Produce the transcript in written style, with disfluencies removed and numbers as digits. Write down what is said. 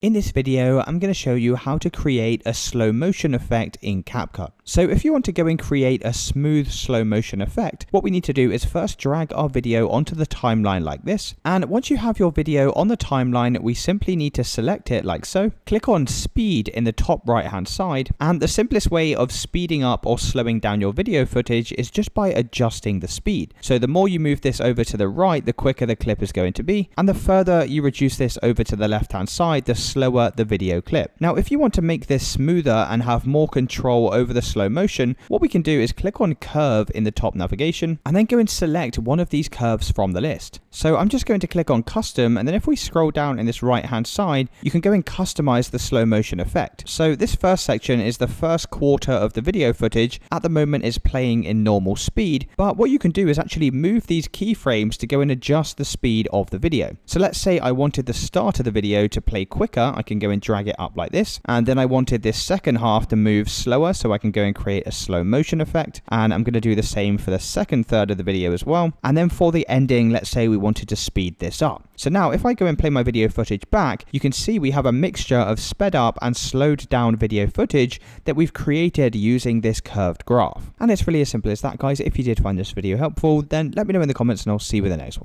In this video, I'm going to show you how to create a slow motion effect in CapCut. So if you want to go and create a smooth slow motion effect, what we need to do is first drag our video onto the timeline like this. And once you have your video on the timeline, we simply need to select it like so. Click on speed in the top right hand side. And the simplest way of speeding up or slowing down your video footage is just by adjusting the speed. So the more you move this over to the right, the quicker the clip is going to be. And the further you reduce this over to the left hand side, the slower the video clip. Now, if you want to make this smoother and have more control over the slow motion, what we can do is click on curve in the top navigation and then go and select one of these curves from the list. So I'm just going to click on custom, and then if we scroll down in this right hand side, you can go and customize the slow motion effect. So this first section is the first quarter of the video footage. At the moment is playing in normal speed, but what you can do is actually move these keyframes to go and adjust the speed of the video. So let's say I wanted the start of the video to play quicker. I can go and drag it up like this, and then I wanted this second half to move slower, so I can go and create a slow motion effect, and I'm going to do the same for the second third of the video as well. And then for the ending, let's say we wanted to speed this up. So now if I go and play my video footage back, you can see we have a mixture of sped up and slowed down video footage that we've created using this curved graph. And it's really as simple as that, guys. If you did find this video helpful, then let me know in the comments and I'll see you with the next one.